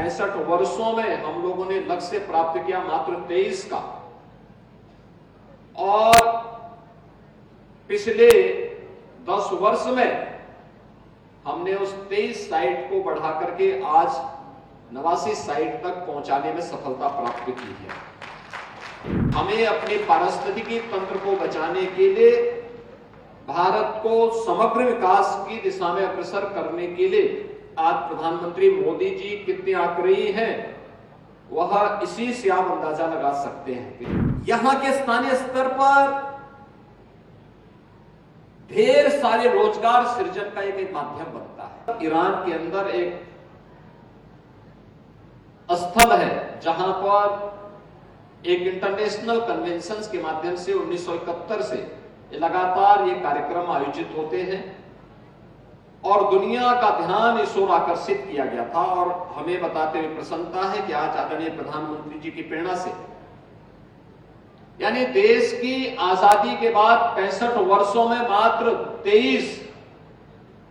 65 वर्षों में हम लोगों ने लक्ष्य प्राप्त किया मात्र 23 का, और पिछले 10 वर्ष में हमने उस 23 साइट को बढ़ा करके आज 89 साइट तक पहुंचाने में सफलता प्राप्त की है। हमें अपने पारिस्थितिकी तंत्र को बचाने के लिए, भारत को समग्र विकास की दिशा में अग्रसर करने के लिए आज प्रधानमंत्री मोदी जी कितने आग्रही हैं, वह इसी से आप अंदाजा लगा सकते हैं। यहां के स्थानीय स्तर पर ढेर सारे रोजगार सृजन का एक माध्यम बनता है। ईरान के अंदर एक स्थल है जहां पर एक इंटरनेशनल कन्वेंशन के माध्यम से 1971 से लगातार ये कार्यक्रम आयोजित होते हैं और दुनिया का ध्यान इस ओर आकर्षित किया गया था। और हमें बताते हुए प्रसन्नता है कि आज आदरणीय प्रधानमंत्री जी की प्रेरणा से, यानी देश की आजादी के बाद 65 वर्षों में मात्र 23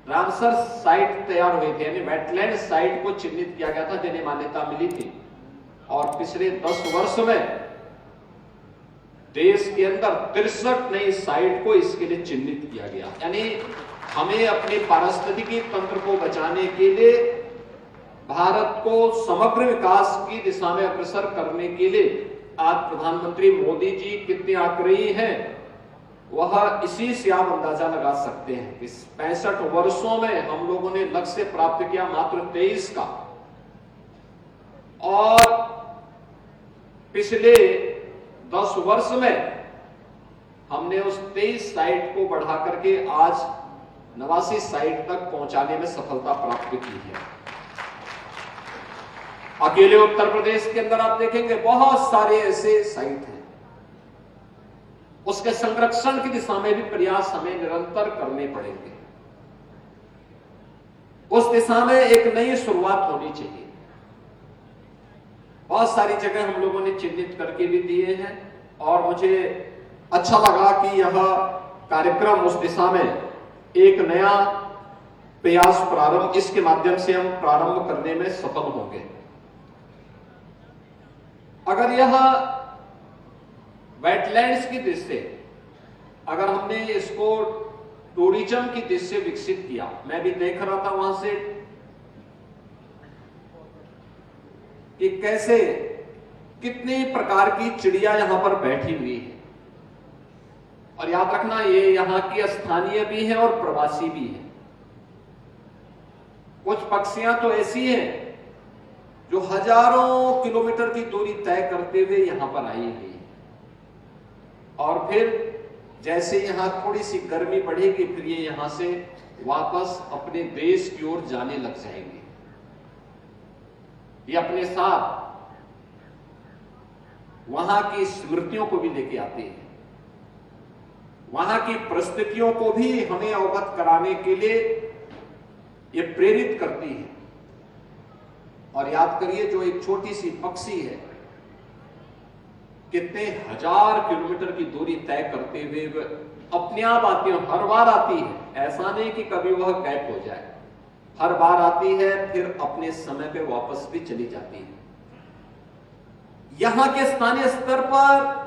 रामसर साइट तैयार हुए थे, यानी वेटलैंड साइट को चिन्हित किया गया था जिन्हें मान्यता मिली थी। और पिछले 10 वर्ष में देश के अंदर 63 नई साइट को इसके लिए चिन्हित किया गया। यानी हमें अपने पारिस्थितिकी तंत्र को बचाने के लिए, भारत को समग्र विकास की दिशा में अग्रसर करने के लिए आज प्रधानमंत्री मोदी जी कितने आग्रही हैं, वह इसी से आप अंदाजा लगा सकते हैं। इस 65 वर्षों में हम लोगों ने लक्ष्य प्राप्त किया मात्र 23 का, और पिछले 10 वर्ष में हमने उस 23 साइट को बढ़ा करके आज 89 साइट तक पहुंचाने में सफलता प्राप्त की है। अकेले उत्तर प्रदेश के अंदर आप देखेंगे बहुत सारे ऐसे साइट हैं। उसके संरक्षण की दिशा में भी प्रयास हमें निरंतर करने पड़ेंगे। उस दिशा में एक नई शुरुआत होनी चाहिए। बहुत सारी जगह हम लोगों ने चिन्हित करके भी दिए हैं और मुझे अच्छा लगा कि यह कार्यक्रम उस दिशा में एक नया प्रयास प्रारंभ, इसके माध्यम से हम प्रारंभ करने में सफल होंगे। अगर यह वेटलैंड्स की दृष्टि से, अगर हमने इसको टूरिज्म की दृष्टि से विकसित किया, मैं भी देख रहा था वहां से कि कैसे कितनी प्रकार की चिड़िया यहां पर बैठी हुई है। और याद रखना, ये यहां की स्थानीय भी है और प्रवासी भी है। कुछ पक्षियां तो ऐसी हैं जो हजारों किलोमीटर की दूरी तय करते हुए यहां पर आई हुई है, और फिर जैसे यहां थोड़ी सी गर्मी बढ़ेगी फिर ये यहां से वापस अपने देश की ओर जाने लग जाएंगे। ये अपने साथ वहां की स्मृतियों को भी लेके आते हैं, वहां की परिस्थितियों को भी हमें अवगत कराने के लिए ये प्रेरित करती है। और याद करिए, जो एक छोटी सी पक्षी है कितने हजार किलोमीटर की दूरी तय करते हुए अपने आप आती है, हर बार आती है। ऐसा नहीं कि कभी वह गैप हो जाए, हर बार आती है फिर अपने समय पे वापस भी चली जाती है। यहां के स्थानीय स्तर पर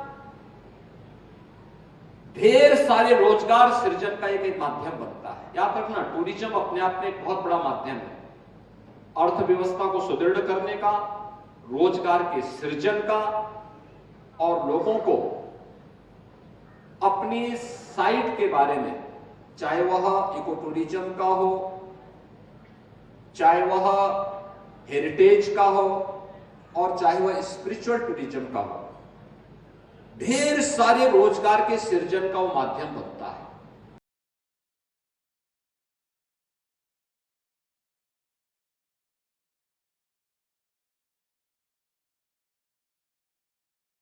ढेर सारे रोजगार सृजन का एक माध्यम बनता है। याद रखना, टूरिज्म अपने आप में एक बहुत बड़ा माध्यम है अर्थव्यवस्था को सुदृढ़ करने का, रोजगार के सृजन का, और लोगों को अपनी साइट के बारे में, चाहे वह इको टूरिज्म का हो, चाहे वह हेरिटेज का हो, और चाहे वह स्पिरिचुअल टूरिज्म का हो, ढेर सारे रोजगार के सृजन का वो माध्यम बनता है।